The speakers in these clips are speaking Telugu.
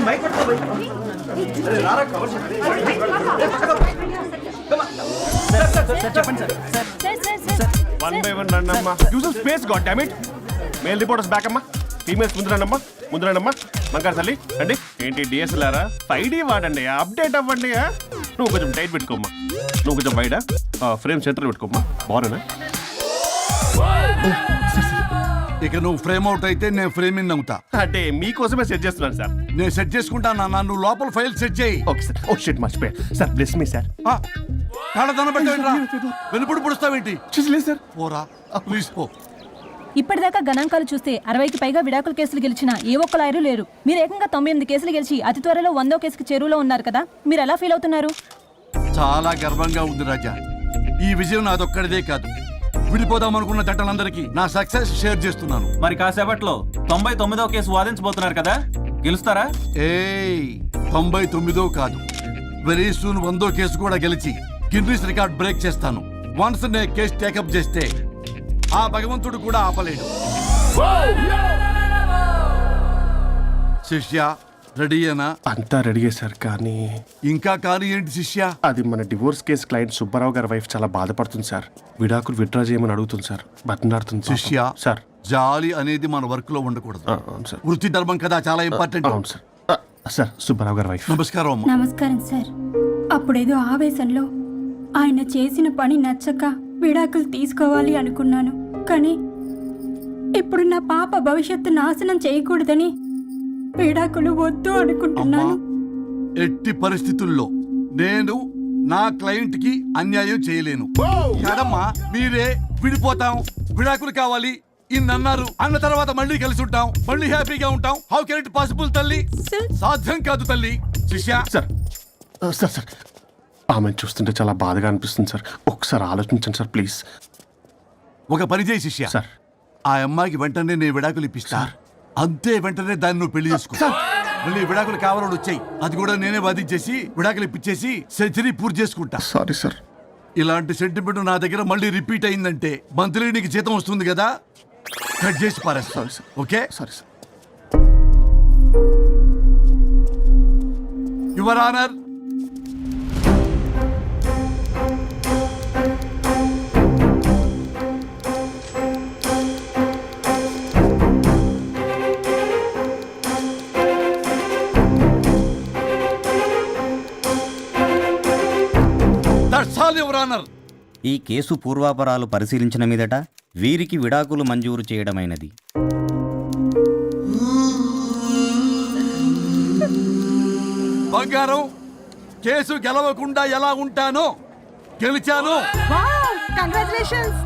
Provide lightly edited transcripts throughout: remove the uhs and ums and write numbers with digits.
వన్ బై వన్ రండి అమ్మా. Use space god damn it. Male reporters back అమ్మా. ఫీమేల్స్ ముందు రండమ్మా. మంకారు తల్లి అండి. ఏంటి డిఎస్ఎల్ఆరా? 5D వాడండి, అప్డేట్ అవ్వండి. నువ్వు కొంచెం టైట్ పెట్టుకోమ్మా. నువ్వు కొంచెం వైడా ఫ్రేమ్ సెంటర్ పెట్టుకోమ్మా. బాగున్నా? ఇక నువ్వు ఫ్రేమ్ అవుట్ అయితే నేను ఫ్రేమ్ ఇన్ అవుతా. అంటే మీకోసమే సెట్ చేస్తున్నాను సార్. నేను సెట్ చేసుకుంటాను. నువ్వు లోపల ఫైల్ సెట్ చేయి. Okay sir. ఓ షిట్ మర్చిపోయా సార్. Bless me sir. కళ్ళదన పెట్టేంట్రా, వెనుపుడు పుడుస్తావేంటి? చూసలేదు సార్. పోరా ప్లీజ్ పో. ఇప్పటిదాకా గణాంకాలు చూస్తే 60కి పైగా విడాకుల కేసులు గెలిచిన ఏ ఒక్క లాయరు లేరు. మీరు ఏకంగా 98 కేసులు గెలిచి అతి త్వరలో 100వ కేసుకి చెరువులో ఉన్నారు కదా, మీరు ఎలా ఫీల్ అవుతున్నారు? చాలా గర్వంగా ఉంది రాజా. ఈ విజయం నాదొక్కడిదే కాదు, విడిపోదాం అనుకున్న జంటలందరికీ నా సక్సెస్ షేర్ చేస్తున్నాను. మరి కాసేపట్లో 99వ కేసు వాదించబోతున్నారు కదా, గెలుస్తారా? 99 కాదు, వెరీ సూన్ 100వ కేసు కూడా గెలిచి గిన్నిస్ రికార్డ్ బ్రేక్ చేస్తాను. వన్స్ నే కేసు టేకప్ చేస్తే ఆ భగవంతుడు కూడా ఆపలేడు. శిష్య రెడీయేనా? అంతా రెడీ సార్. కానీ ఇంకా కానీ ఏంటి శిష్య? అది మన డివోర్స్ కేసు క్లయింట్ సుబ్బారావు గారి వైఫ్ చాలా బాధపడుతుంది సార్. విడాకులు విత్డ్రా చేయమని అడుగుతుంది సార్. బతినాడుతుంది శిష్య. సార్ జాలి అనేది మన వర్క్ లో ఉండకూడదు. అవును సార్. వృత్తి ధర్మం కదా, చాలా ఇంపార్టెంట్. అవును సార్. సార్ సుబ్బారావు గారి వైఫ్. నమస్కారం అమ్మా. నమస్కారం సార్. అప్పుడేదో ఆవేశంలో ఆయన చేసిన పని నచ్చక విడాకులు తీసుకోవాలి అనుకున్నాను. కానీ ఇప్పుడు నా పాప భవిష్యత్తు నాశనం చేయకూడదని విడాకులు వద్దు అనుకుంటున్నాను. ఎట్టి పరిస్థితుల్లో నేను నా క్లయింట్ కి అన్యాయం చేయలేను కదమ్మా. మీరే విడిపోతాం, విడాకులు కావాలి ఇన్నన్నారు అన్న తర్వాత మళ్ళీ కలిసి ఉంటాం, మళ్ళీ హ్యాపీగా ఉంటాం. హౌ కెన్ ఇట్ పాసిబుల్ తల్లి? సాధ్యం కాదు తల్లి. శిష్య సార్ సార్ సార్ ఆమెను చూస్తుంటే చాలా బాధగా అనిపిస్తుంది సార్. ఒకసారి ఆలోచించండి సార్ ప్లీజ్. ఒక పని చేయి శిష్య. సార్ ఆ అమ్మాయికి వెంటనే నేను విడాకులు ఇప్పిస్తా. అంతే, వెంటనే దాన్ని నువ్వు పెళ్లి చేసుకో. మళ్ళీ విడాకులు కావాలని వచ్చాయి, అది కూడా నేనే వాదించేసి విడాకులు ఇప్పించేసి సెంచరీ పూర్తి చేసుకుంటా. Sorry sir. ఇలాంటి సెంటిమెంట్ నా దగ్గర మళ్ళీ రిపీట్ అయిందంటే మంత్లీ నీకు జీతం వస్తుంది కదా, కట్ చేసి పారేస్తా. Okay? Sorry sir. Your honour, ఈ కేసు పూర్వాపరాలు పరిశీలించిన మీదట వీరికి విడాకులు మంజూరు చేయడమైనది. బంగారం, కేసు గెలవకుండా ఎలా ఉంటానో గెలిచాను.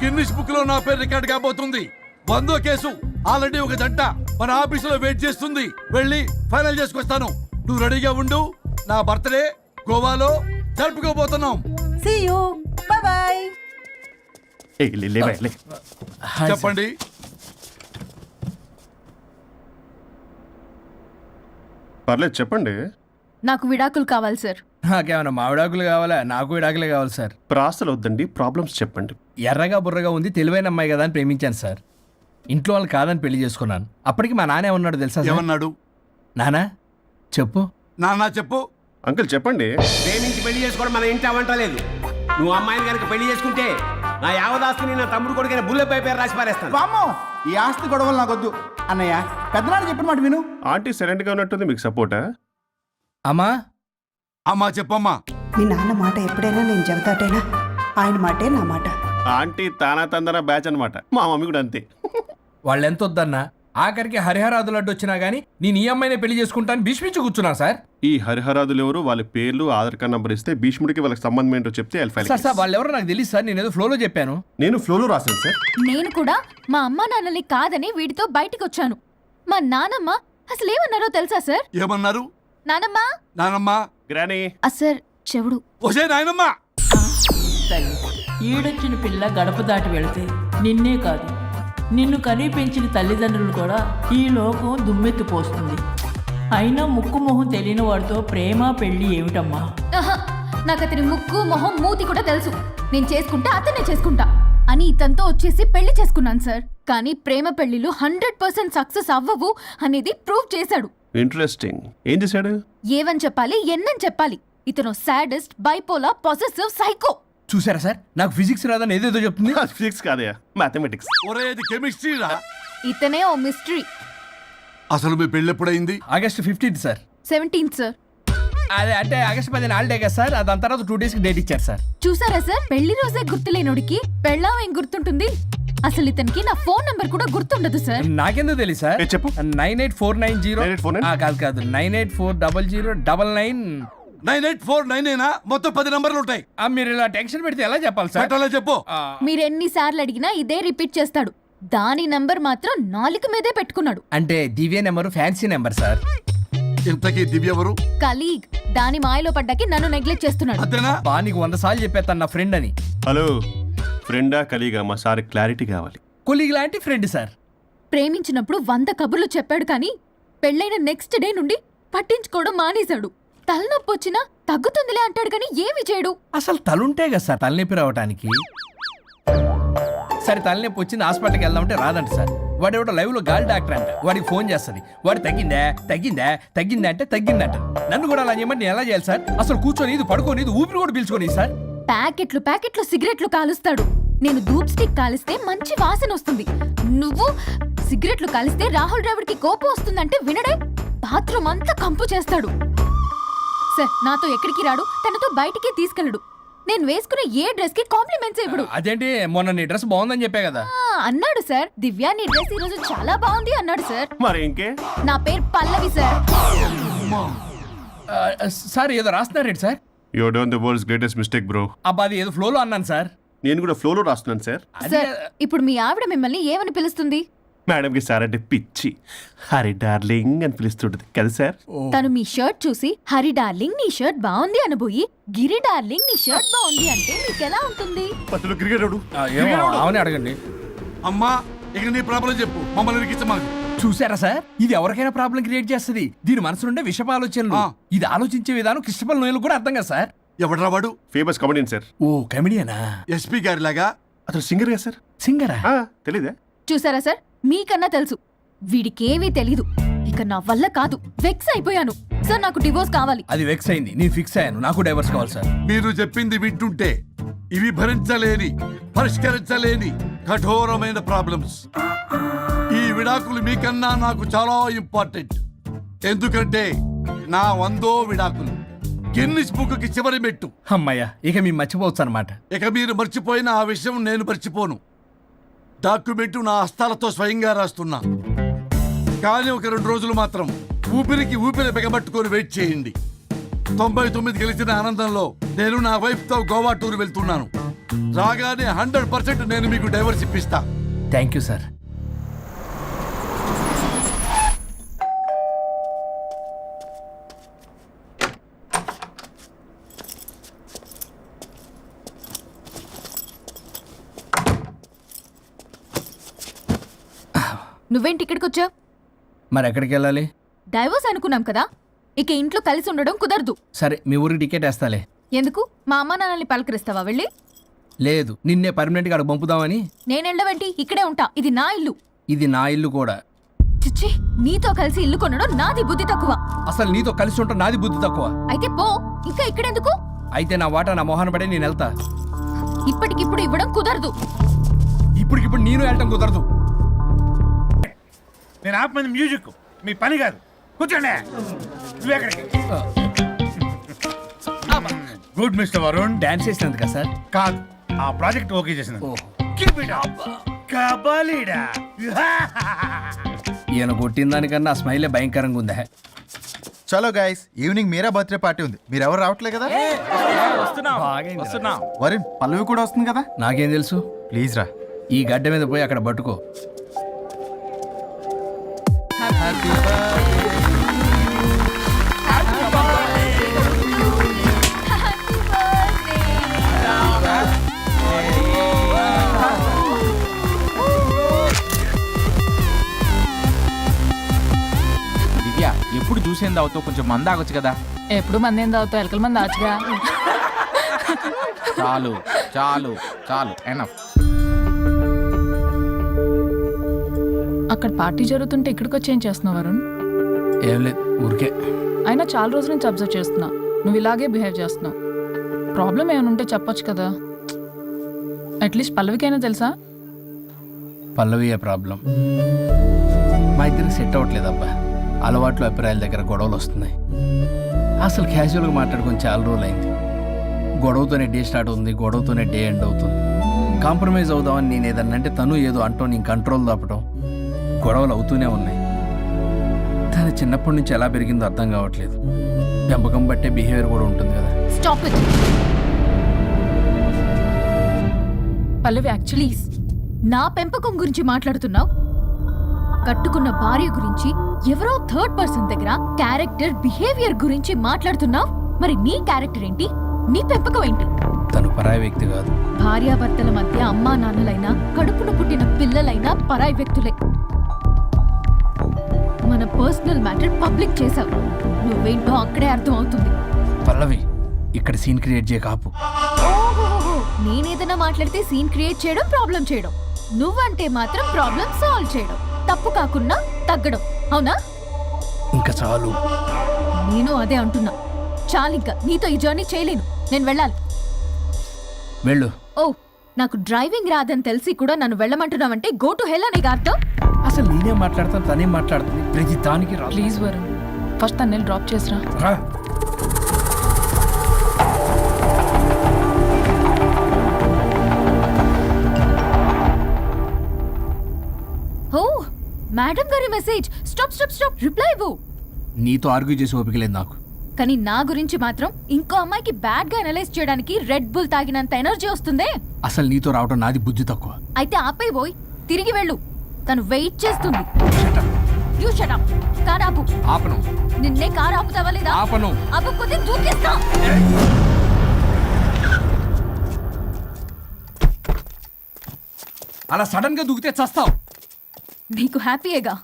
గిన్నిస్ బుక్ లో నా పేరు రికార్డ్ కాబోతుంది. 100వ కేసు ఆల్రెడీ ఒక జంట మన ఆఫీసులో వెయిట్ చేస్తుంది. వెళ్ళి ఫైనల్ చేసుకొస్తాను. నువ్వు రెడీగా ఉండు. నా బర్త్డే గోవాలో జరుపుకోబోతున్నాం. See you. Bye bye. చెప్పండి. పర్లేదు చెప్పండి. నాకు విడాకులు కావాలి సార్. నాకేమన్నా మా విడాకులు కావాలా? నాకు విడాకులే కావాలి సార్. ప్రాసలు వద్దండి, ప్రాబ్లమ్స్ చెప్పండి. ఎర్రగా బుర్రగా ఉంది, తెలివైన అమ్మాయి కదా అని ప్రేమించాను సార్. ఇంట్లో వాళ్ళు కాదని పెళ్లి చేసుకున్నాను. అప్పటికి మా నాన్న ఏమన్నాడు తెలుసా? ఏమన్నాడు? నానా చెప్పు. నాన్న చెప్పు. అంకుల్ చెప్పండి. ప్రేమించి పెళ్లి చేసుకోవడం మన ఇంటి అవంటలేదు. నువ్వు అమ్మాయిని కనుక పెళ్లి చేసుకుంటే నా యావదాస్తిని నా తమ్ముడు కొడుకైన బుల్లెపై పేరు రాసి పారేస్తాను. వామ్మో, ఈ ఆస్తి గొడవలు నాకొద్దు అన్నయ్య. పెద్దనాడు చెప్పిన మాట విను. ఆంటీ సైలెంట్ గా ఉన్నట్టుంది, మీకు సపోర్టా? అమ్మా అమ్మా చెప్పమ్మా. మీ నాన్న మాట ఎప్పుడైనా నేను చెబుతాటేనా? ఆయన మాటే నా మాట. ఆంటీ తానా తందన బ్యాచ్ అనమాట. మా మమ్మీ కూడా అంతే. వాళ్ళు ఎంత వద్దన్నా ఆఖరికి హరిహరాదులు అడ్డు వచ్చినా గానీ నేను ఈ అమ్మాయినే పెళ్లి చేసుకుంటాను భీష్మించి కూర్చున్నా సార్. ఈ హరిహరాదులు ఎవరు, వాళ్ళ పేర్లు ఆధార్ కార్డ్ నంబర్ ఇస్తే భీష్ముడికి వాళ్ళకి సంబంధం ఏంటో చెప్తే సార్ వాళ్ళు ఎవరో నాకు తెలియదు సార్. నేను ఏదో ఫ్లోలో చెప్పాను. నేను ఫ్లోలో రాశాను సార్. నేను కూడా మా అమ్మా నాన్నల్ని కాదని వీడితో బయటకు వచ్చాను. మా నానమ్మ అసలు ఏమన్నారో తెలుసా సార్? ఏమన్నారు? నానమ్మ నానమ్మ గ్రానీ సార్ చెవుడు. ఒసే నాయనమ్మ, ఈడొచ్చిన పిల్ల గడప దాటి వెళితే నిన్నే కాదు నిన్ను కనీ పెంచిన తల్లిదండ్రులు కూడా ఈ లోకం దుమ్మెత్తిపోస్తుంది. అయినా ముక్కు మొహం తెలియని వాడితో ప్రేమ పెళ్లి ఏమిటమ్మా? నాకు అతని ముక్కు మొహం మూతి కూడా తెలుసు. నేను చేసుకుంటా, అతనే చేసుకుంటా అని ఇతనితో వచ్చేసి పెళ్లి చేసుకున్నాను సార్. కానీ ప్రేమ పెళ్లిలు 100% సక్సెస్ అవ్వవు అనేది ప్రూవ్ చేశాడు. ఇంట్రెస్టింగ్. ఏం చేశాడు? ఏవని చెప్పాలి ఎన్నని చెప్పాలి? ఇతను సాడెస్ట్, బైపోలా, పొసెసివ్, సైకో. చూసారా సార్, నాకు ఫిజిక్స్ రాదని ఏదేదో చెప్తుంది. ఫిజిక్స్ కాదయా, మ్యాథమెటిక్స్. ఒరే ఇది కెమిస్ట్రీ రా. ఇతనే ఓ మిస్టరీ. అసలు మీ పెళ్ళి ఎప్పుడైంది? August 15th sir. 17th sir. అదే అంటే ఆగస్ట్ 10 హాలిడే కదా సార్, దాని తర్వాత 2 days డేట్ ఇచ్చారు సార్. చూసారా సార్, పెళ్లి రోజే గుర్తులేనుడికి పెళ్ళాం ఏం గుర్తుంటుంది? అసలు ఇతనికి నా ఫోన్ నంబర్ కూడా గుర్తుండదు సార్. నాకెందుకు తెలియదు సార్? చెప్పు. 98490 కాదు 9840099. 98499 మొత్తం 10 నంబర్లు ఉంటాయి. మీరు ఇలా టెన్షన్ పెడితే ఎలా చెప్పాలి సార్? పెట్టాలో చెప్పు. మీరు ఎన్నిసార్లు అడిగినా ఇదే రిపీట్ చేస్తాడు. దాని నంబర్ మాత్రం నాలుక మీదే పెట్టుకున్నాడు. అంటే దివ్య నెంబర్ ఫ్యాన్సీ నెంబర్ సార్. ఇంతకీ దివ్య ఎవరు? కలీగ్. దాని మాయలో పడ్డాకి నన్ను నెగ్లెక్ట్ చేస్తున్నాడు. అంతేనా? బా నీకు 100 సార్లు చెప్పేస్తాను నా ఫ్రెండ్ అని. హలో, ఫ్రెండా కలీగా? మా సార్ క్లారిటీ కావాలి. కొలీగ్ లాంటి ఫ్రెండ్ సార్. ప్రేమించినప్పుడు 100 కబుర్లు చెప్పాడు కానీ పెళ్ళైన నెక్స్ట్ డే నుండి పట్టించుకోవడం మానేశాడు. తలనొప్పి వచ్చినా తగ్గుతుందిలే అంటాడు కానీ ఏమి చేయడు. అసలు తలుంటే కదా సార్ తలనొప్పి రావటానికి. సరే తలనొప్పి వచ్చింది హాస్పిటల్కి వెళ్దామంటే రాదంట సార్. వాడు ఎవడో లైవ్ లో గాలి డాక్టర్ అంట, వాడికి ఫోన్ చేస్తుంది. వాడు తగ్గిందా అంటే తగ్గిందంట. నన్ను కూడా అలా చేయమంటే నేను ఎలా చేయాలి సార్? అసలు కూర్చొని ఇది పడుకోని ఇది ఊపిరి కూడా పీల్చుకొని సార్. ప్యాకెట్లు సిగరెట్లు కాలుస్తాడు. నేను ధూప్ స్టిక్ కాలిస్తే మంచి వాసన వస్తుంది. నువ్వు సిగరెట్లు కాలిస్తే రాహుల్ ద్రావిడ్కి కోపం వస్తుందంటే వినడే. బాత్రూమ్ అంతా కంపు చేస్తాడు. సార్ నాతో ఎక్కడికి రాడు, తనతో బయటికి తీసుకెళ్ళడు. నేను వేసుకునే ఏ డ్రెస్ కి కాంప్లిమెంట్స్ ఇవ్వడు. అదేంటి, మొన్న నీ డ్రెస్ బాగుందని చెప్పా కదా. అన్నాడు సార్. దివ్య నీ డ్రెస్ ఈ రోజు చాలా బాగుంది అన్నాడు సార్. మరి ఇంకే? నా పేరు పల్లవి సార్. సార్ ఏదో రాస్తున్నారేంటి sir? You done the world's greatest mistake bro. అబ్బా అది ఏదో ఫ్లోలో అన్నాను సార్. నేను కూడా ఫ్లోలో రాస్తున్నాను సార్. సార్ ఇప్పుడు మీ ఆవిడ మిమ్మల్ని ఏమని పిలుస్తుంది? మేడంకి సార్ అంటే పిచ్చి. హరి డార్లింగ్ అని పిలుస్తుంటది కదా సార్. తను మీ షర్ట్ చూసి హరి డార్లింగ్ నీ షర్ట్ బాగుంది అనబోయి గిరి డార్లింగ్ నీ షర్ట్ బాగుంది అంటే మీకు ఎలా ఉంటుంది? పత్తులు క్రికెటోడు. అవునే అడగండి. అమ్మా ఇక నీ ప్రాబ్లం చెప్పు, మమ్మల్ని ఇరికించమాకు. చూసారా సార్, ఇది ఎవరికైనా ప్రాబ్లం క్రియేట్ చేస్తుంది. దీని మనసు నుండే విషప ఆలోచనలు. ఇది ఆలోచించే విధానం కృష్ణపల్ నోయలు కూడా అర్థం కదా సార్. ఎవడ్రా వాడు? Famous comedian sir. ఓ కమెడియనా? ఎస్పీ గారి లాగా? అతను సింగర్ కదా సార్. సింగరా? తెలీదా? చూసారా సార్, మీకన్నా తెలుసు. వీడికేమీ తెలీదు. ఇక నా వల్ల కాదు, వెక్స్ అయిపోయాను సార్. నాకు డివోర్స్ కావాలి. అది వెక్స్ అయింది, నేను ఫిక్స్ అయ్యాను. నాకు డైవర్స్ కావాలి సార్. మీరు చెప్పింది వింటుంటే ఇవి భరించలేని, పరిష్కరించలేని కఠోరమైన ప్రాబ్లమ్స్. ఈ విడాకులు మీకన్నా నాకు చాలా ఇంపార్టెంట్. ఎందుకంటే నా 100వ విడాకులు గిన్నిస్ బుక్కి చివరి మెట్టు. అమ్మయ్య, ఇక మేము మర్చిపోవచ్చు అనమాట. ఇక మీరు మర్చిపోయిన ఆ విషయం నేను మర్చిపోను. డాక్యుమెంటు నా హస్తాలతో స్వయంగా రాస్తున్నా. కానీ ఒక 2 రోజులు మాత్రం ఊపిరికి ఊపిరి బిగబట్టుకొని వెయిట్ చేయండి. 99 గెలిచిన ఆనందంలో నేను నా వైఫ్తో గోవా టూర్ వెళ్తున్నాను. రాగానే 100% నేను మీకు డైవర్స్ ఇప్పిస్తా. Thank you sir. నువ్వేంటి ఇక్కడికి వచ్చావు? మరి ఎక్కడికి వెళ్ళాలి? డైవోర్స్ అనుకున్నాం కదా, ఇక ఇంట్లో కలిసి ఉండడం కుదరదు. సరే మీ ఊరికి టికెట్ వేస్తాలే. ఎందుకు? మా అమ్మ నాన్నల్ని పలకరిస్తావా వెళ్ళి? లేదు, నిన్నే పర్మనెంట్ గా అక్కడ పంపుదామని. నేనెళ్ళవేంటి? ఇక్కడే ఉంటా. ఇది నా ఇల్లు. ఇది నా ఇల్లు కూడా. చిచ్చి, నీతో కలిసి ఇల్లు కొనడం నాది బుద్ధి తక్కువ. అసలు నీతో కలిసి ఉంటా నాది బుద్ధి తక్కువ. అయితే పో, ఇంకా ఇక్కడెందుకు? అయితే నా వాటా నా మొహాన పడే నేను వెళ్తా. ఇప్పటికిప్పుడు ఇవ్వడం కుదరదు. ఇప్పటికిప్పుడు నేను వెళ్ళటం కుదరదు. నేను ఆపమంది మ్యూజిక్, మీ పని కాదు. కూర్చోండి. నువ్వెక్కడికి? Good mister Varun. డాన్స్ చేసినందుక సార్? కాదు, ఆ ప్రాజెక్ట్ ఓకే చేసినందుకు. Keep it up. కబాలీడా. ఈయన కొట్టిన దానికన్నా ఆ స్మైలే భయంకరంగా ఉందా? చలో guys, evening Meera birthday party ఉంది. మీరు ఎవరు రావట్లే కదా? వరుణ్, పల్లవి కూడా వస్తుంది కదా? నాకేం తెలుసు? ప్లీజ్ రా. ఈ గడ్డ మీద పోయి అక్కడ పట్టుకో. దివ్య, ఎప్పుడు చూసేంది తాగుతావు? కొంచెం మంద ఆగొచ్చు కదా. ఎప్పుడు మంది ఏం తాగుతావు? ఎలకల మంది ఆచుగా. చాలు చాలు చాలు, ఎనఫ్. అక్కడ పార్టీ జరుగుతుంటే ఇక్కడికి వచ్చి ఏం చేస్తున్నావు వరుణ్? ఏం లేదు ఊరికే. అయినా చాలా రోజుల నుంచి అబ్జర్వ్ చేస్తున్నా, నువ్వు ఇలాగే బిహేవ్ చేస్తున్నావు. ప్రాబ్లం ఏమైనా ఉంటే చెప్పొచ్చు కదా. అట్లీస్ట్ పల్లవికైనా తెలుసా? పల్లవి ప్రాబ్లం. మా ఇద్దరికి సెట్ అవ్వట్లేదు అబ్బా. అలవాట్లు అభిప్రాయాల దగ్గర గొడవలు వస్తున్నాయి. అసలు క్యాజువల్గా మాట్లాడుకొని చాలా రోజులు అయింది. గొడవతోనే డే స్టార్ట్ అవుతుంది, గొడవతోనే డే ఎండ్ అవుతుంది. కాంప్రమైజ్ అవుదామని నేను ఏదన్నా అంటే తను ఏదో అంటూ నేను కంట్రోల్ తప్పడం, గొడవలు అవుతూనే ఉన్నాయి. తను చిన్నప్పటి నుంచి ఎలా పెరిగిందో అర్థం కావట్లేదు. పెంపకం బట్టే బిహేవియర్ కూడా ఉంటుంది కదా. స్టాప్ ఇట్ పల్లవి యాక్చువల్లీ నా పెంపకం గురించి మాట్లాడుతున్నావు. కట్టుకున్న భార్య గురించి ఎవరో థర్డ్ పర్సన్ దగ్గర క్యారెక్టర్ బిహేవియర్ గురించి మాట్లాడుతున్నావు. మరి నీ క్యారెక్టర్ ఏంటి? నీ పెంపకం ఏంటి? తను పరాయి వ్యక్తి కాదు. భార్యాభర్తల మధ్య అమ్మా నాన్నలైనా కడుపున పుట్టిన పిల్లలైనా పరాయి వ్యక్తులే. మన పర్సనల్ మ్యాటర్ పబ్లిక్ చేసావు. నువ్వేంటో అక్కడే అర్థం అవుతుంది. పల్లవి ఇక్కడ సీన్ క్రియేట్ చేయ కాపు. ఓహోహోహో, నేనేదైనా మాట్లాడితే సీన్ క్రియేట్ చేయడం, ప్రాబ్లం చేయడం. నువ్వంటే మాత్రం ప్రాబ్లం సాల్వ్ చేయడం, తప్పు కాకుండా తగ్గడం. అవునా? ఇంకా చాలు. నేను అదే అంటున్నా. చాలింకా నీతో ఈ జర్నీ చేయలేను. నేను వెళ్ళాలి. వెళ్ళు. ఓ, నాకు డ్రైవింగ్ రాదని తెలిసి కూడా నన్ను వెళ్ళమంటున్నావంటే గో టు హెల్ అనే అర్థం. అసలు నేనే మాట్లాడతాను, తనే మాట్లాడుతుంది. ప్రతి దానికి రా. ప్లీజ్ వరుణ్, ఫస్ట్ తను డ్రాప్ చేసిరా. రా. ఓ, మేడం గారి message. Stop stop stop, reply ఇవ్వు. నీతో ఆర్గ్యూ చేసి ఓపిక లేదు నాకు. కానీ నా గురించి మాత్రం ఇంకో అమ్మాయికి బ్యాడ్ గా అనలైజ్ చేయడానికి రెడ్ బుల్ తాగినంత ఎనర్జీ వస్తుందే. అసలు నీతో రావడం నాది బుద్ధి తక్కువ. అయితే ఆపై పోయి తిరిగి వెళ్ళు. తను వెయిట్ చేస్తుంది. You shut up. కార్ ఆపు. ఆపను. నిన్నే కార్ ఆపుతావా లేదా? ఆపను. ఆపకపోతే దూకేస్తా. అలా సడన్ గా దూకితే చస్తావు. నీకు హ్యాపీయేగా?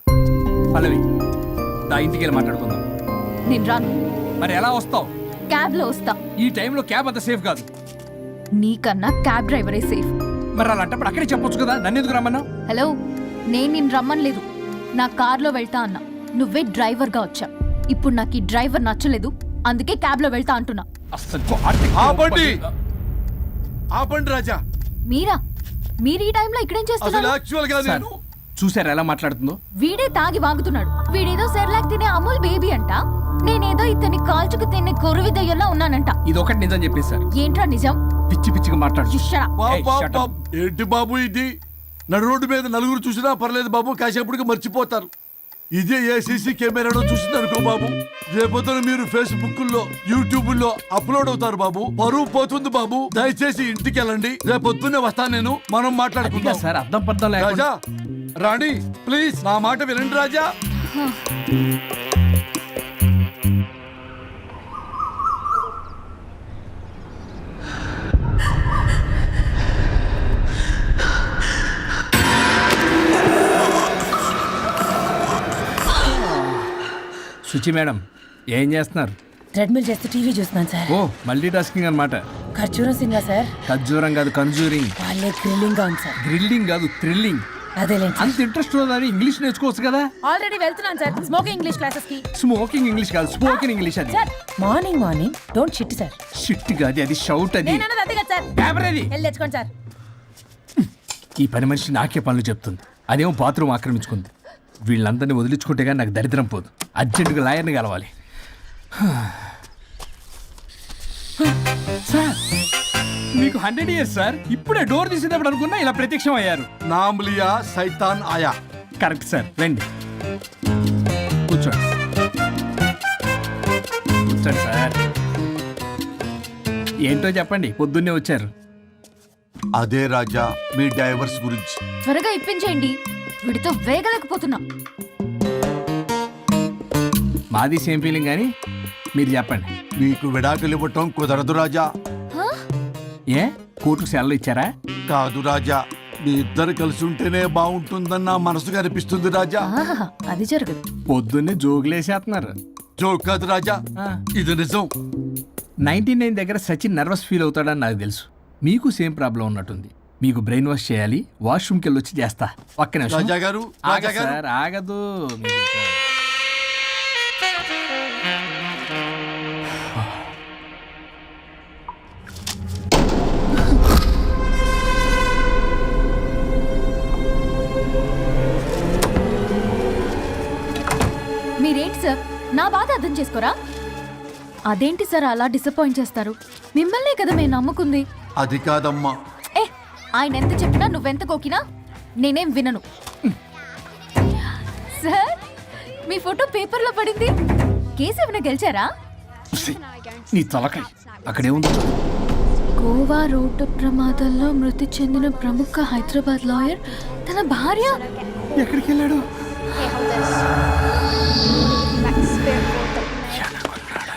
పల్లవి దా ఇంటికి వెళ్ళి మాట్లాడుకుందాం. నేను రాను. మరి ఎలా వస్తావు? క్యాబ్ లో వస్తా. ఈ టైంలో క్యాబ్ అంత సేఫ్ కాదు. నీకన్నా క్యాబ్ డ్రైవరే సేఫ్. మరి అలాంటప్పుడు అక్కడే చెప్పొచ్చు కదా, నన్ను ఎందుకు రమ్మన్నావు? హలో, నేను నిన్ను రమ్మనలేదు. నా కార్లో వెళ్తా అన్నా. నువ్వే డ్రైవర్గా వచ్చా. ఇప్పుడు నాకు ఈ డ్రైవర్ నచ్చలేదు, అందుకే క్యాబ్లో వెళ్తా అంటున్నా. ఆపండి ఆపండి రాజా. మీరా? మీరు ఈ టైంలో ఇక్కడేం అసలు చేస్తున్నారు? యాక్చువల్ గా నేను చూసారా ఎలా మాట్లాడుతుందో? వీడే తాగి వాగుతున్నాడు. వీడేదో సెర్లాక్ తినే అమూల్ బేబీ అంట. నేనేదో ఇతన్ని కాల్చుకు తినే కొరువి దయ్యంలో ఉన్నానంట. ఇది ఒకటి నిజం చెప్పేశారు. ఏంట్రా నిజం? పిచ్చి పిచ్చిగా మాట్లాడు. You shut up. ఏంటి బాబు ఇది? నడు రోడ్డు మీద నలుగురు చూసినా పర్లేదు బాబు, కాసేపటికి మర్చిపోతారు. ఇదే ఏ సీసీ కెమెరాలో చూసింది అనుకో బాబు, రేపొద్దున మీరు ఫేస్బుక్ లో యూట్యూబ్ లో అప్లోడ్ అవుతారు బాబు. పరువు పోతుంది బాబు. దయచేసి ఇంటికి వెళ్ళండి, రేపొద్దునే వస్తాను నేను, మనం మాట్లాడుకుందాం. సార్ అర్థం పర్థం రాజా రాణి ప్లీజ్ నా మాట వినండి రాజా. శుచి మేడం ఏం చేస్తున్నారు? ట్రెడ్మిల్ చేస్తూ టీవీ చూస్తున్నాను సార్. ఓ మల్టీ టాస్కింగ్ అనమాట. ఖర్జూరం సినిమా సార్. ఖర్జూరం కాదు, కన్జూరింగ్. వాళ్ళే థ్రిల్లింగ్ గా ఉంది సార్. గ్రిల్లింగ్ కాదు, థ్రిల్లింగ్. అదేలేండి. అంత ఇంట్రెస్ట్ ఉందని ఇంగ్లీష్ నేర్చుకోవచ్చు కదా. ఆల్రెడీ వెళ్తున్నాను సార్ స్మోకింగ్ ఇంగ్లీష్ క్లాసెస్ కి. స్మోకింగ్ ఇంగ్లీష్ కాదు, స్పోకెన్ ఇంగ్లీష్. అది sir morning don't shit sir. Shit కాదు, అది షౌట్. అది నేను అన్నది అదే కదా సార్. పేపర్ అది. వెళ్ళి తెచ్చుకోండి సార్. ఈ పని మనిషి నాకే పనులు చెప్తుంది, అదేమో బాత్రూమ్ ఆక్రమించుకుంది. వీళ్ళందరినీ వదిలించుకుంటే కానీ నాకు దరిద్రం పోదు. అర్జెంటుగా లాయర్ని కలవాలి. సార్ మీకు 100 years సార్. ఇప్పుడే డోర్ తీసేటప్పుడు అనుకున్నా ఇలా ప్రత్యక్షం అయ్యారు. నామ్ లియా సైతాన్ ఆయా. కరెక్ట్ సార్, రండి కూర్చోండి. కూర్చోండి సార్. ఏంటో చెప్పండి, పొద్దున్నే వచ్చారు. అదే రాజా మీ డైవర్స్ గురించి. త్వరగా ఇప్పించేయండి, వీడితో వేగలేకపోతున్నా. మాది సేమ్ ఫీలింగ్ కానీ మీరు చెప్పండి. మీకు విడాకులు ఇవ్వటం కుదరదు రాజా. ఏ కోర్టుకు సెలవు ఇచ్చారా? కాదు రాజా, మీ ఇద్దరు కలిసి ఉంటేనే బాగుంటుందన్న మనసుకు అనిపిస్తుంది రాజా. ఆహాహా, అది జరగదు. పొద్దున్నే జోగులేసేస్తున్నారు. జోక్ కాదు రాజా, ఇది నిజం. 99 దగ్గర సచిన్ నర్వస్ ఫీల్ అవుతాడని నాకు తెలుసు. మీకు సేమ్ ప్రాబ్లం ఉన్నట్టుంది. మీకు బ్రెయిన్ వాష్ చేయాలి, వాష్రూమ్కి వెళ్ళి వచ్చి చేస్తా. ఒక్క నిమిషం. రాజా గారు, రాజా గారు. సార్ ఆగదు. అర్థం చేసుకోరా? అదేంటి సార్ అలా డిసప్పాయింట్ చేస్తారు? మిమ్మల్నే కదా మేము నమ్ముకుంది. అది కాదమ్మా. ఏ ఆయన ఎంత చెప్పినా నువ్వెంత కోకినా నేనేం వినను. సార్ మీ ఫోటో పేపర్లో పడింది. కేసు ఏమైనా గెలిచారా? నీ తలకాయ అక్కడే ఉంది. గోవా రోడ్డు ప్రమాదంలో మృతి చెందిన ప్రముఖ హైదరాబాద్ లాయర్ తన భార్య ఎక్కడికి వెళ్ళాడు?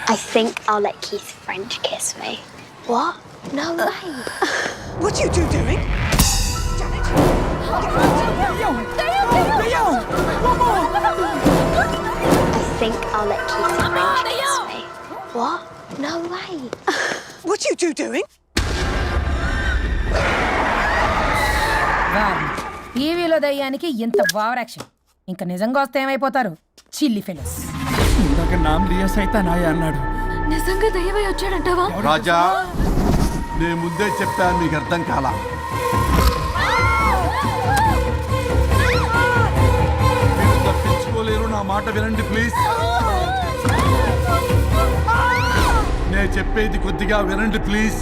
I think I'll let Keith French kiss me. What? No way. What are you doing? I think I'll let Keith French kiss me. What? No way. What are you doing? టీవీలో దయ్యానికి ఇంత ఓవర్ యాక్షన్. ఇంకా నిజంగా వస్తే ఏమైపోతారు? చిల్లి ఫెలోస్. ఇందాక నామ్ లియా సైతానాయ అన్నాడు. నిజంగా దయ్యమై వచ్చాడంటావా? రాజా, నేను ముందే చెప్పాను, మీకు అర్థం కాలా. మీరు తప్పించుకోలేరు, నా మాట వినండి ప్లీజ్. నేను చెప్పేది కొద్దిగా వినండి ప్లీజ్.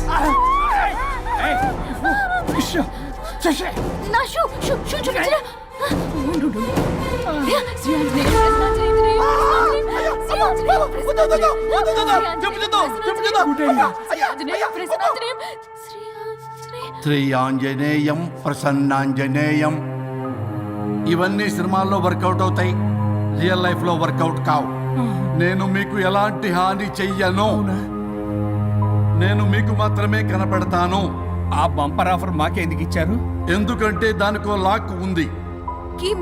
నా షూ చూపించరా? శ్రీ ఆంజనేయం ప్రసన్నాంజనేయం. ఇవన్నీ సినిమాల్లో వర్కౌట్ అవుతాయి, రియల్ లైఫ్ లో వర్కౌట్ కావు. నేను మీకు ఎలాంటి హాని చెయ్యను. నేను మీకు మాత్రమే కనపడతాను. ఆ బంపర్ ఆఫర్ మాకే ఎందుకు ఇచ్చారు? ఎందుకంటే దానికో లాక్ ఉంది.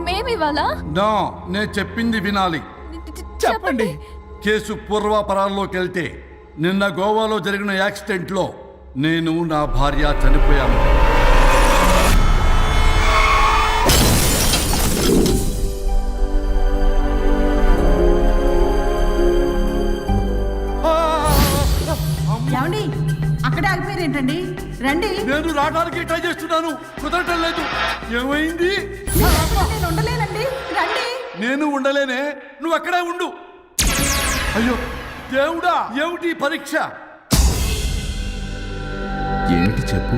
మేమివాలా? నా నేను చెప్పింది వినాలి. చెప్పండి. కేసు పూర్వాపరాల్లోకి వెళ్తే నిన్న గోవాలో జరిగిన యాక్సిడెంట్లో నేను నా భార్య చనిపోయాను. ఏమండి అక్కడే ఆగిపోయారేంటండి? రండి. నేను రావడానికి ట్రై చేస్తున్నాను, కుదరటం లేదు. ఏమైంది? నేను ఉండలేనండి, రండి. నేను ఉండలేనే, నువ్వు అక్కడే ఉండు. అయ్యో దేవుడా, ఏమిటి పరీక్ష? ఏమిటి చెప్పు.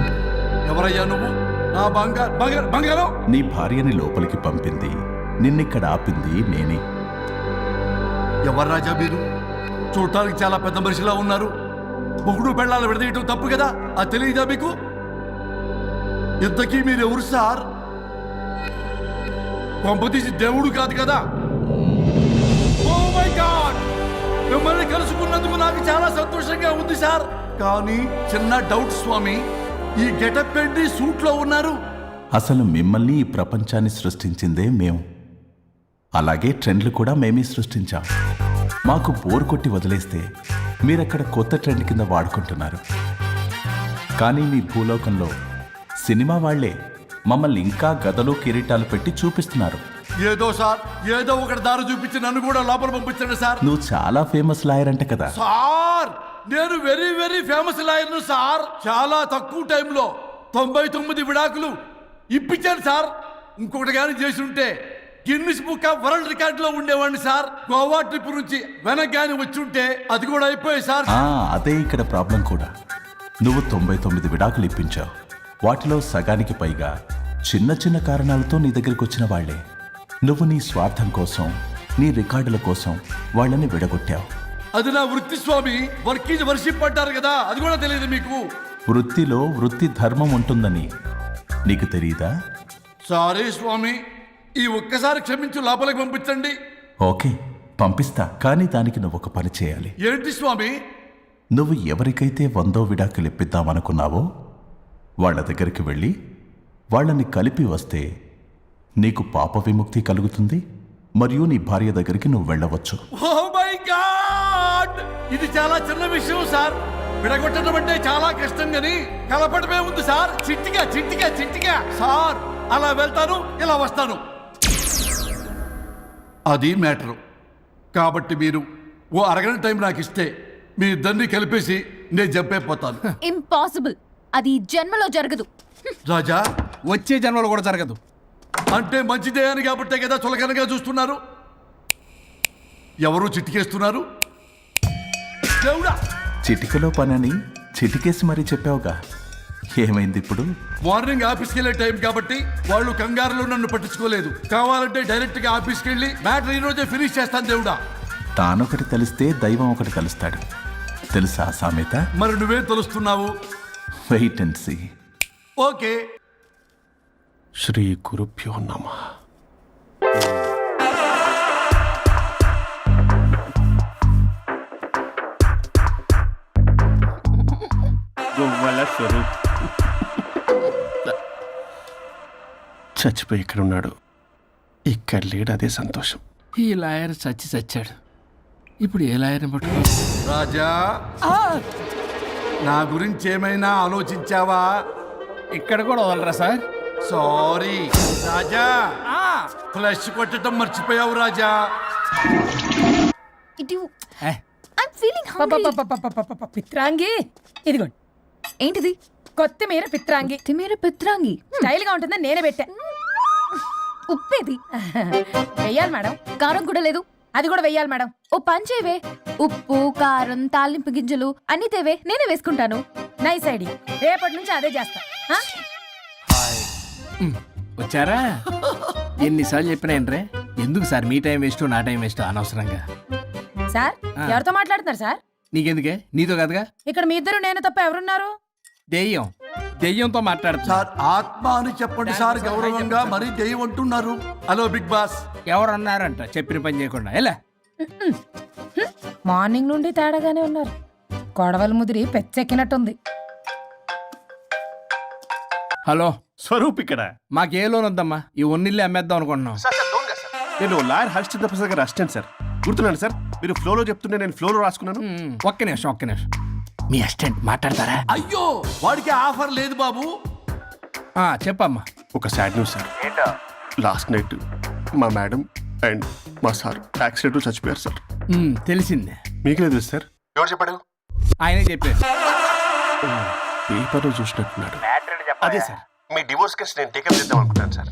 ఎవరయ్యా నువ్వు? నా బంగారం. నీ భార్యని లోపలికి పంపింది, నిన్నిక్కడ ఆపింది నేనే. ఎవరు రాజా మీరు? చూడటానికి చాలా పెద్ద మనిషిలా ఉన్నారు. మొగుడు పెళ్ళాలు విడదీయటం తప్పు కదా, అది తెలియదా మీకు? ఇంతకీ మీరు ఎవరు సార్? పంపతీసి దేవుడు కాదు కదా? ఓ మై గాడ్, మిమ్మల్ని కలుసుకున్నందుకు నాకు చాలా సంతోషంగా ఉంది సార్. కానీ చిన్న డౌట్ స్వామి, ఈ గెటప్ ఏంటి సూట్ లో ఉన్నారు? అసలు మిమ్మల్ని ఈ ప్రపంచాన్ని సృష్టించిందే మేము, అలాగే ట్రెండ్లు కూడా మేమే సృష్టించాం. మాకు బోర్ కొట్టి వదిలేస్తే మీరక్కడ కొత్త ట్రెండ్ కింద వాడుకుంటున్నారు. కానీ మీ భూలోకంలో సినిమా వాళ్లే మమ్మల్ని ఇంకా గదలు కిరీటాలు పెట్టి చూపిస్తున్నారు. ఏదో సార్, ఏదో ఒకటి దారి చూపించి నన్ను కూడా లోపల పంపించండి సార్. నువ్వు చాలా ఫేమస్ లాయర్ అంట కదా సార్? నేను వెరీ వెరీ ఫేమస్ లాయర్ను సార్. చాలా తక్కువ టైంలో 99 విడాకులు ఇప్పించాను సార్. ఇంకొకటి కానీ చేసి ఉంటే Guinness book of world record లో ఉండేవాడిని సార్. గోవా ట్రిప్ నుంచి వెనక్ గాని వచ్చి ఉంటే అది కూడా అయిపోయాయి సార్. అదే ఇక్కడ ప్రాబ్లం కూడా. నువ్వు 99 విడాకులు ఇప్పించావు. వాటిలో సగానికి పైగా చిన్న చిన్న కారణాలతో నీ దగ్గరికి వచ్చిన వాళ్లే. నువ్వు నీ స్వార్థం కోసం, నీ రికార్డుల కోసం వాళ్ళని విడగొట్టావు. అది నా వృత్తి స్వామి. వర్క్ ఈజ్ వర్షిప్ అంటారు కదా, అది కూడా తెలియదు మీకు? వృత్తిలో వృత్తి ధర్మం ఉంటుందని నీకు తెలియదా? సారీ స్వామి, ఈ ఒక్కసారి క్షమించు, లోపలికి పంపించండి. ఓకే, పంపిస్తా. కానీ దానికి నువ్వు ఒక పని చేయాలి. ఏంటి స్వామి? నువ్వు ఎవరికైతే 100వ విడాకులు ఇప్పిద్దామనుకున్నావో వాళ్ళ దగ్గరికి వెళ్ళి వాళ్ళని కలిపి వస్తే నీకు పాప విముక్తి కలుగుతుంది, మరియు నీ భార్య దగ్గరికి నువ్వు వెళ్ళవచ్చు. ఓ మై గాడ్, ఇది చాలా చిన్న విషయం సార్. విడగొట్టడం అంటే చాలా కష్టం గని కలపడమే ఉంది సార్. చిట్టిగా సార్, అలా వెళ్తాను, ఇలా వస్తాను. అది మ్యాటరు. కాబట్టి మీరు ఓ అరగంట టైం నాకు ఇస్తే మీ ఇద్దరిని కలిపేసి నేను జంపైపోతాను. ఇంపాసిబుల్. అది ఈ జన్మలో జరగదు. రాజా, వచ్చే జన్మలో కూడా జరగదు. అంటే మంచిదే అని కాబట్టే కదా చులకనగా చూస్తున్నారు. ఎవరు చిట్టికేస్తున్నారు? దేవుడా చిటికలో పనని చిటికేసి మరీ చెప్పావుగా, ఏమైంది ఇప్పుడు? మార్నింగ్ ఆఫీస్కి వెళ్ళే టైం కాబట్టి వాళ్ళు కంగారులో నన్ను పట్టించుకోలేదు. కావాలంటే డైరెక్ట్ గా ఆఫీస్కి వెళ్ళి మ్యాటర్ ఈ రోజే ఫినిష్ చేస్తాను దేవుడా. తానొకటి తెలిస్తే దైవం ఒకటి కలుస్తాడు, తెలుసా సామెత? మరి నువ్వే తెలుస్తున్నావు. Wait and see. ఓకే. శ్రీ గురుభ్యో నమః. గొవ్వల స్వరూప్ చచ్చిపోయి ఇక్కడ ఉన్నాడు, ఇక్కడ లేడు, అదే సంతోషం. ఈ లాయర్ చచ్చాడు. ఇప్పుడు ఏ లాయర్ని పట్టుకో? రాజా, నా గురించి ఏమైనా ఆలోచించావా? ఇక్కడ కూడా వదలరా సార్? సారీ రాజా, ఫ్లష్ కొట్టడం మర్చిపోయావు రాజా. ఇటు ఏ, ఐమ్ ఫీలింగ్ హంగ్రీ. పిత్రాంగి ఇదిగోండి. ఏంటిది? కొత్తిమీర పిత్రాంగి. తిమేర పిత్రాంగి. స్టైల్ గా ఉంటుందని నేనే పెట్టా. ఉప్పేది? వెయ్యాలి మేడం. కారం కూడా లేదు. అది కూడా వెయ్యాలి మేడం. ఓ పంచేవే, ఉప్పు కారం తాలింపు గింజలు అన్ని తేవే, నేనే వేసుకుంటాను. Nice idea. రేపటి నుంచి అదే చేస్తా. వచ్చారా? ఎన్నిసార్లు చెప్పినా ఏంట్రే, ఎందుకు సార్ మీ టైం వేస్ట్ నా టైం వేస్ట్ అనవసరంగా? సార్ ఎవరితో మాట్లాడుతున్నారు సార్? నీకెందుకే, నీతో కదగా. ఇక్కడ మీ ఇద్దరు నేను తప్ప ఎవరున్నారు? దెయ్యంతో మాట్లాడుతా. సార్ ఆత్మ అని చెప్పండి సార్, గౌరవంగా. మరీ దెయ్యం అంటున్నారు. Hello big boss. ఎవరు అన్నారంట చెప్పిన పని చేయకుండా? ఎలా మార్నింగ్ నుండి తేడాగానే ఉన్నారు. కొడవల ముదిరి పెచ్చెక్కినట్టుంది. హలో స్వరూప్ ఇక్కడ. మాకే లోన్ వద్దమ్మా, ఈ ఒన్నిల్లే అమ్మేద్దాం అనుకుంటున్నాం. నేను లాయర్ హరిశ్చంద్ర ప్రసాద్ గారు అసిస్టెంట్ సార్. గుర్తున్నాను సార్, మీరు ఫ్లోలో చెప్తుంటే నేను ఫ్లోలో రాసుకున్నాను. ఒక్క నిమిషం. మీ అసిస్టెంట్ మాట్లాడతారా? అయ్యో, వాడికి ఆఫర్ లేదు బాబు. చెప్పమ్మా. ఒక sad news sir. Last night మా మేడం అండ్ మా సార్ యాక్సిడెంట్ చచ్చిపోయారు సార్. తెలిసిందే. మీకే తెలుసు సార్. ఎవరు చెప్పాడు? ఆయనే చెప్పారు. పేపర్లో చూసినట్టున్నాడు. అదే సార్, మీ డివోర్స్ కేసు నేను టేకప్ చేద్దాం అనుకుంటాను సార్.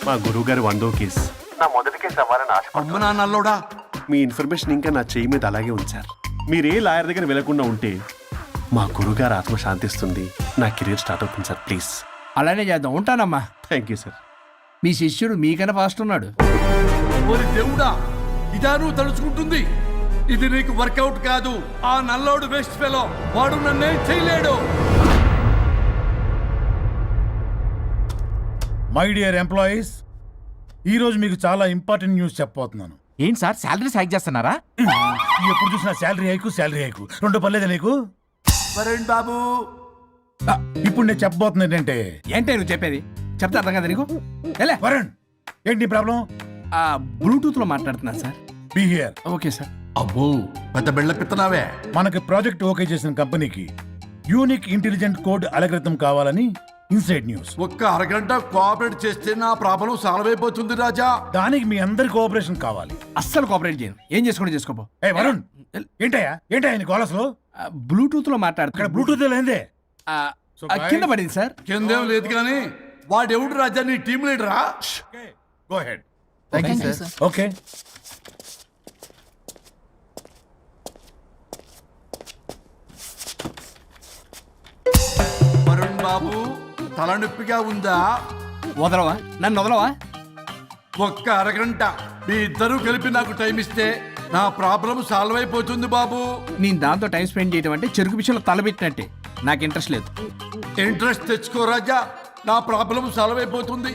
మా గురువు గారు 100వ కేసు నా మొదటి కేసు అవ్వాలని ఆశ. అమ్మ నా నల్లోడా, మీ ఇన్ఫర్మేషన్ ఇంకా నా చెయ్యి మీద అలాగే ఉంచారు. మీరు ఏ లాయర్ దగ్గర వెళ్లకుండా ఉంటే మా గురుగారు ఆత్మ శాంతిస్తుంది, నా కెరీర్ స్టార్ట్ అవుతుంది సార్. ప్లీజ్ అలానే చేద్దాం. ఉంటానమ్మా. Thank you sir. మీ శిష్యుడు మీకన్నా ఫాస్ట్ ఉన్నాడు. ఓరి దేవుడా, ఇదా నువ్వు తలుచుకుంటుంది? ఇది నీకు వర్కౌట్ కాదు. ఆ నల్లోడు వేస్ట్ ఫెలో, వాడు నన్నేం చేయలేడు. మై డియర్ ఎంప్లాయీస్, ఈ రోజు మీకు చాలా ఇంపార్టెంట్ న్యూస్ చెప్పబోతున్నాను. ఏంటి సార్, శాలరీస్ హైక్ చేస్తున్నారా? ఎప్పుడు చూసినా శాలరీ హైకు రెండు పర్లేదా నీకు? వరుణ్ బాబు, ఇప్పుడు నేను చెప్పబోతున్నా ఏంటంటే. ఏంటే నువ్వు చెప్పేది? చెప్తా అర్థం కదా నీకు? ఎలా వరుణ్, ఏంటి ప్రాబ్లం? బ్లూటూత్ లో మాట్లాడుతున్నా sir. Be here. Okay sir. అబ్బో, పెద్ద బిళ్ళ పిత్తనావే. మనకి ప్రాజెక్ట్ ఓకే చేసిన కంపెనీకి యూనిక్ ఇంటెలిజెంట్ కోడ్ అలకృతం కావాలని ఇన్సైడ్ న్యూస్. ఒక్క అరగంట కోఆపరేట్ చేస్తే నా ప్రాబ్లం సాల్వ్ అయిపోతుంది రాజా. దానికి మీ అందరి కోఆపరేషన్ కావాలి. అస్సలు కోఆపరేట్ చేయను. ఏం చేసుకోండి చేసుకోపో. ఏ వరుణ్, ఏంటయ్యా నీ కాలర్స్లో? బ్లూటూత్ లో మాట్లాడుతున్నా. ఇక్కడ బ్లూటూత్ లేదే. కింద పడింది సార్. కిందేం లేదు కానీ వాడెవడు రాజా, నీ టీం లీడరా? Go ahead. Thank you sir. Okay. Varun బాబు, తలనొప్పిగా ఉందా? వదలవా, నన్ను వదలవా. ఒక్క అరగంట మీ ఇద్దరు కలిపి నాకు టైం ఇస్తే నా ప్రాబ్లం సాల్వ్ అయిపోతుంది బాబు. నేను దాంతో టైం స్పెండ్ చేయడం అంటే చెరుకు విషయంలో తలబెట్టినట్టే. నాకు ఇంట్రెస్ట్ లేదు. ఇంట్రెస్ట్ తెచ్చుకో రాజా, నా ప్రాబ్లం సాల్వ్ అయిపోతుంది.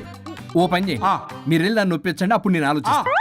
ఓ పని చేయండి, మీరు వెళ్ళి నన్ను ఒప్పించండి, అప్పుడు నేను ఆలోచిస్తాను.